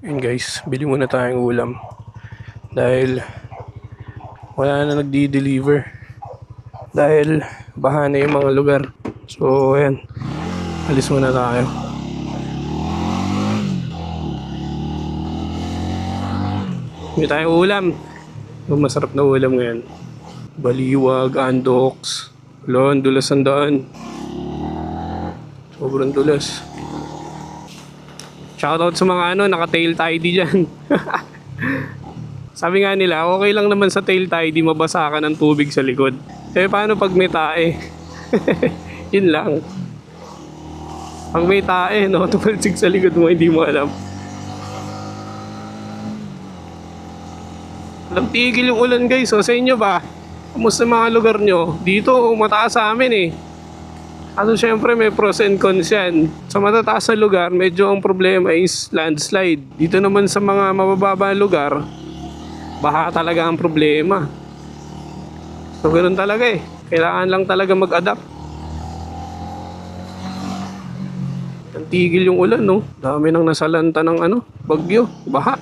Yun guys, bili muna tayong ulam dahil wala na nagdi-deliver dahil baha na yung mga lugar. So ayan, alis muna tayo. Bili tayong ulam. Yung masarap na ulam ngayon. Baliwag, andoks. Lon, dulas ang daan. Sobrang dulas. Shoutout sa mga naka-tail tidy dyan. Sabi nga nila, okay lang naman sa tail tidy mabasa ka ng tubig sa likod. Eh paano pag may tae? Yun lang. Pag may tae, tumalsik sa likod mo, hindi mo alam. Walang tigil yung ulan guys. So, sa inyo ba? Kamusta mga lugar nyo? Dito, mataas sa amin eh. Ano syempre may pros and cons yan. Sa matataas na lugar, medyo ang problema is landslide. Dito naman sa mga mabababa na lugar, baha talaga ang problema. So ganoon talaga eh. Kailangan lang talaga mag-adapt. Ang tigil yung ulan no. Dami nang nasalanta ng bagyo, baha.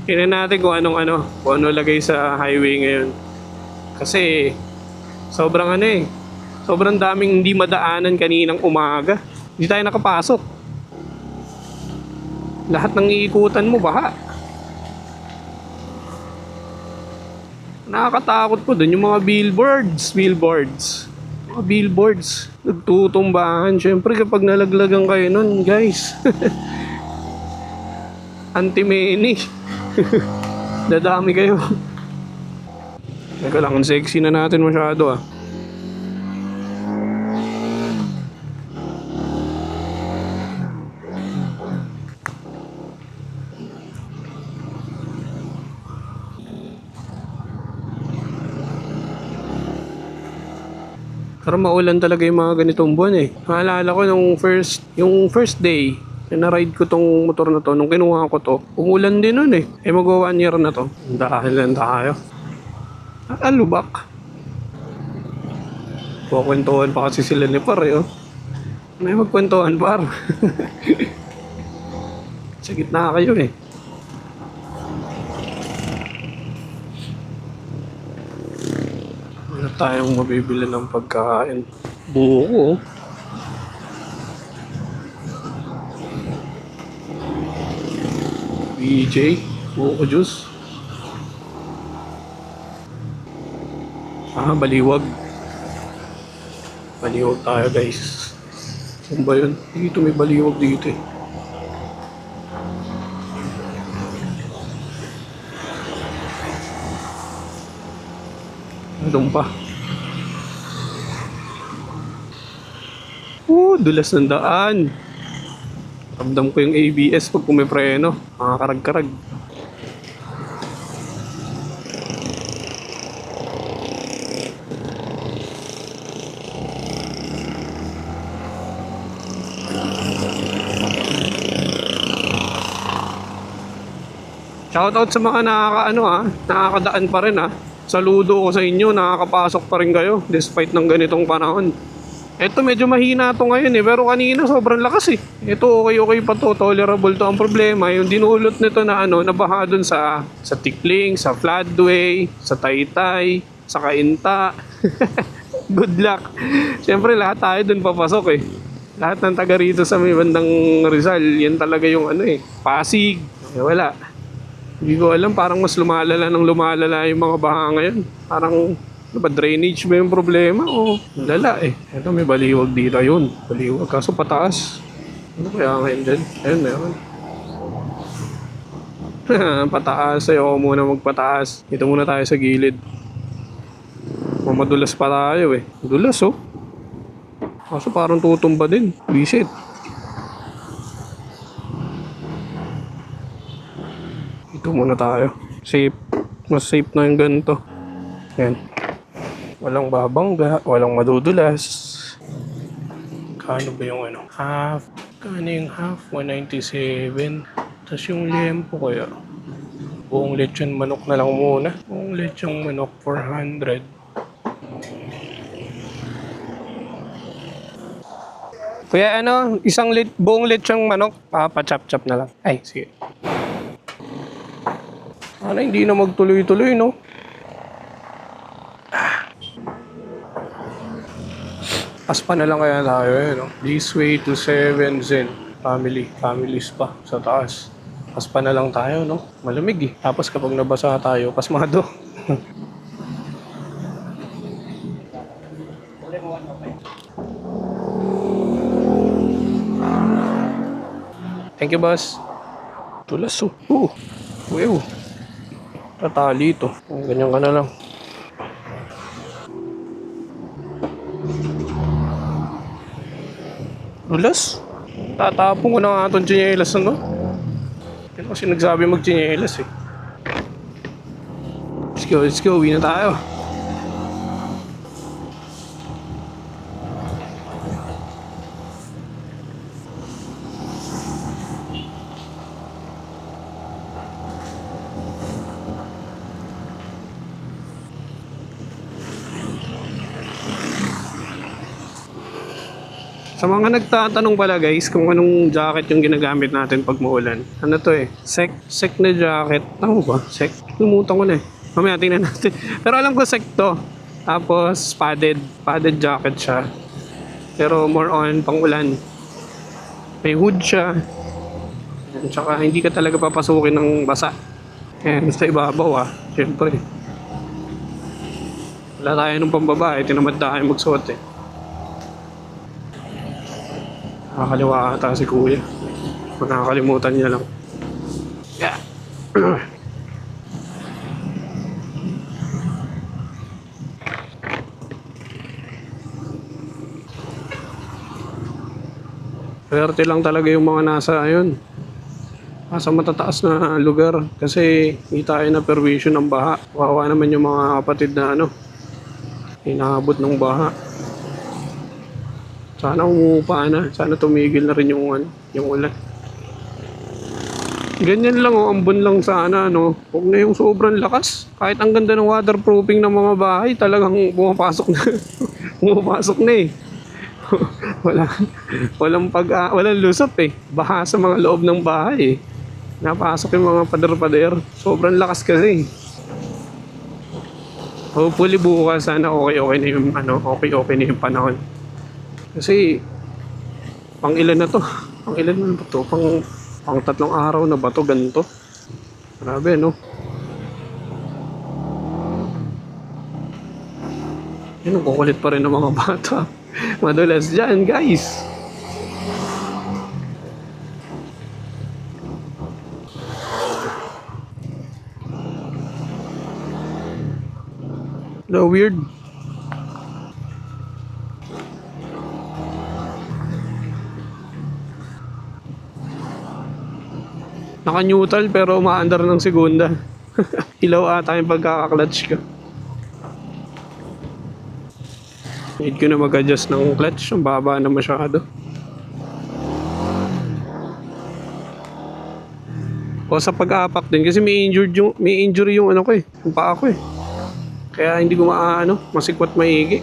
Tingnan natin kung kung ano lagay sa highway ngayon. Kasi sobrang sobrang daming hindi madaanan kaninang umaga. Hindi tayo nakapasok. Lahat ng iikutan mo baha. Nakakatakot po dun yung mga billboards. Mga billboards. Nagtutumbahan. Siyempre kapag nalaglagan kayo nun, guys. Anti-many. Dadami kayo. Teka lang, sexy na natin masyado ah. Pero maulan talaga yung mga ganitong buwan eh. Maalala ko yung first day na-ride ko tong motor na to, nung kinuha ko to, umulan din nun eh. Mag 1 year na to. Dahil lang tayo. Alubak. Kukwentuhan pa kasi sila ni Par eh. May magkwentuhan Par. Sa gitna kayo eh. Wala tayong mabibili ng pagkain. Buko. BJ, buko juice. Baliwag. Baliwag tayo guys. Saan ba yun? Dito may baliwag dito eh. Doon pa. Dulas ng daan. Ramdam ko yung ABS pag pumipreno. Karag-karag. Shoutout sa mga nakakadaan pa rin Saludo ko sa inyo, nakakapasok pa rin kayo despite ng ganitong panahon. Ito medyo mahina to ngayon pero kanina sobrang lakas eh. Ito okay pa to, tolerable to. Ang problema yung dinulot nito na nabaha dun sa Tikling, sa Floodway, sa Taytay, sa Cainta. Good luck. Siyempre lahat tayo dun papasok eh. Lahat ng taga rito sa may bandang Rizal, yan talaga yung Pasig. Wala. Hindi ko alam, parang mas lumalala yung mga baha ngayon. Parang drainage ba yung problema o lala eh. Ito may baliwag dito yun. Baliwag kaso pataas. Ano kaya ngayon dyan? Ayun meron. Pataas. Ayoko muna magpataas. Dito muna tayo sa gilid. Mamadulas pa tayo eh. Dulas oh. Kaso parang tutumba din. Visit. Dito muna tayo. Safe. Mas safe na yung ganito. Yan. Walang babangga, walang madudulas. Kano ba yung half? Kano yung half? 197. Tapos yung liempo kaya Buong lechon manok na lang muna. Buong lechon manok, 400. Kuya, ano, isang buong lechong manok, pa-chop-chop na lang. Ay, sige. Ano, hindi na magtuloy-tuloy, no? Aspa na lang kaya tayo, no? This way to 7 Zen. Families pa sa taas. Aspa na lang tayo, no? Malamig eh. Tapos kapag nabasa tayo, pasmado. Thank you, boss. Tulas, oh. Wow. Tatali ito. Ganyan ka na lang. Tulas? Tatapon ko na nga itong tsinelas, ano? Pero kasi nagsabi mag-tsinelas, eh. Let's go. Uwi na tayo. Sa mga nagtatanong pala guys kung anong jacket yung ginagamit natin pag maulan. Ano to eh? Sek na jacket. Tama ba? Sek? Lumutan ko na eh. Mamaya tingnan natin. Pero alam ko sek to. Tapos padded jacket siya. Pero more on pang ulan. May hood siya. At saka hindi ka talaga papasukin ng basa. Ayan, sa ibabaw Siyempre. Wala tayo nung pambabae. Tinamad tayo magsuot eh. Nakakaliwa ata si kuya. Makakalimutan niya lang. Yeah. Swerte lang talaga yung mga nasa matataas na lugar kasi hindi tayo na perwisyo ng baha. Kawawa naman yung mga kapatid na inaabot ng baha. Sana umuupa na. Sana tumigil na rin yung ulan. Ganyan lang ambon lang sana Huwag na yung sobrang lakas. Kahit ang ganda ng waterproofing ng mga bahay, talagang pumapasok na. Pumapasok na eh. Walang lusot eh. Baha sa mga loob ng bahay eh. Napasok yung mga pader-pader. Sobrang lakas kasi. Hopefully bukas sana okay na yung okay na yung panahon. Kasi pang ilan na to? Pang ilan na ba to? Pang 3 araw na ba to ganito? Grabe Yan, kukulit pa rin ng mga bata. Madulas dyan, guys. Weird. Naka-neutral pero umaandar ng segunda. Ilaw ata yung pagkaka-clutch ko. Need ko na mag-adjust ng clutch. Ang baba na masyado. O sa pag-aapak din kasi may injury yung yung paa ko eh. Kaya hindi ko masikwat maigi.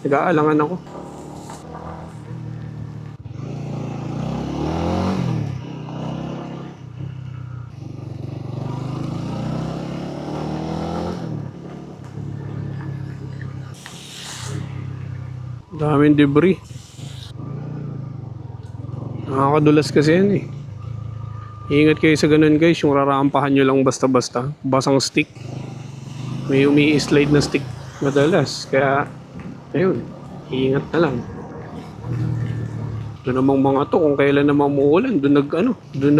Nag-aalangan ako. Daming debris. Nakakadulas kasi yan eh. Ingat kayo sa ganun guys, yung rarampahan nyo lang basta-basta. Basang stick. May umi-slide na stick madalas. Kaya, ayun, ingat na lang. Doon namang mga to, kung kailan naman muulan, doon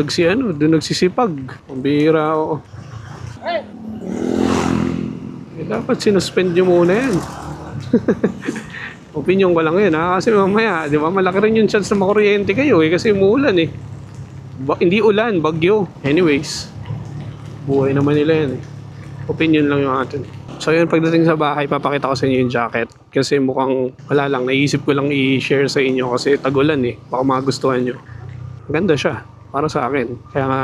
nagsisipag. Ang bihira ako. Dapat sinuspend nyo muna yan. Opinion ko lang yun kasi mamaya, di ba, malaki rin yung chance na makuryente kayo kasi umuulan eh. Hindi ulan, bagyo. Anyways, buhay naman nila yan eh. Opinion lang yung atin. So yun, pagdating sa bahay, papakita ko sa inyo yung jacket. Kasi mukhang wala lang, naisip ko lang i-share sa inyo kasi tag-ulan eh. Baka magustuhan nyo. Ganda siya, para sa akin. Kaya nga,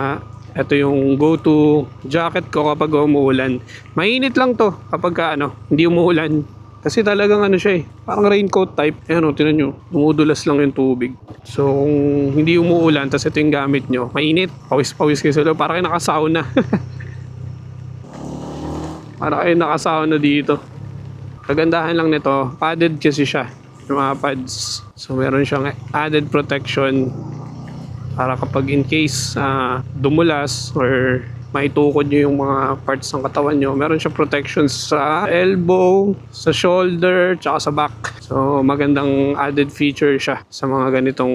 Ito yung go-to jacket ko kapag umuulan. Mainit lang to kapag hindi umuulan. Kasi talagang siya eh, parang raincoat type. Ayan o, tinan nyo, dumudulas lang yung tubig. So kung hindi umuulan, tas ito yung gamit nyo, mainit, pawis-pawis kayo sa loob, para kayo nakasauna. Para kayo nakasauna dito. Kagandahan lang nito, padded kasi siya, yung mga pads. So meron siyang added protection para kapag in case dumulas or maitukod nyo yung mga parts ng katawan nyo, meron siya protection sa elbow, sa shoulder, tsaka sa back. So magandang added feature siya sa mga ganitong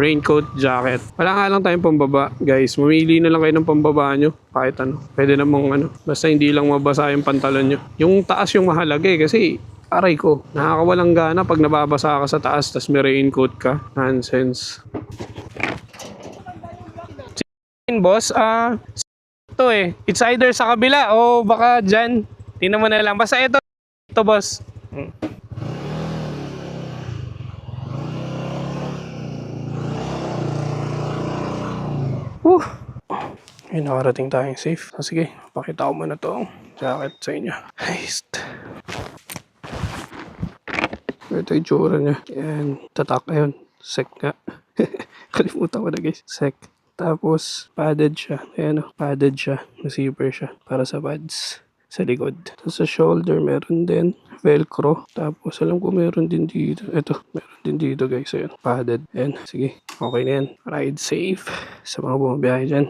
raincoat jacket. Wala nga lang tayong pambaba, guys. Mamili na lang kayo ng pambaba nyo. Kahit pwede namang basta hindi lang mabasa yung pantalon nyo. Yung taas yung mahalaga eh, kasi aray ko, nakakawalang gana pag nababasa ka sa taas tas may raincoat ka. Nonsense. Boss, ito eh. It's either sa kabila o baka dyan. Tingnan mo na lang. Basta ito boss. Whew. Ay, nakarating tayong safe. Sige, pakita ko muna itong jacket sa inyo. Heist. Ito yung tsura niya. Yan, tatak. Ayun, sec nga. Kalimutan ko na guys. Sec. Tapos, padded siya. Ayan padded siya. Zipper siya. Para sa pads. Sa likod. Tapos sa shoulder, meron din. Velcro. Tapos, alam ko meron din dito. Ito, meron din dito guys. Ayan, padded. Ayan, sige. Okay na yan. Ride safe sa mga bumabiyahe dyan.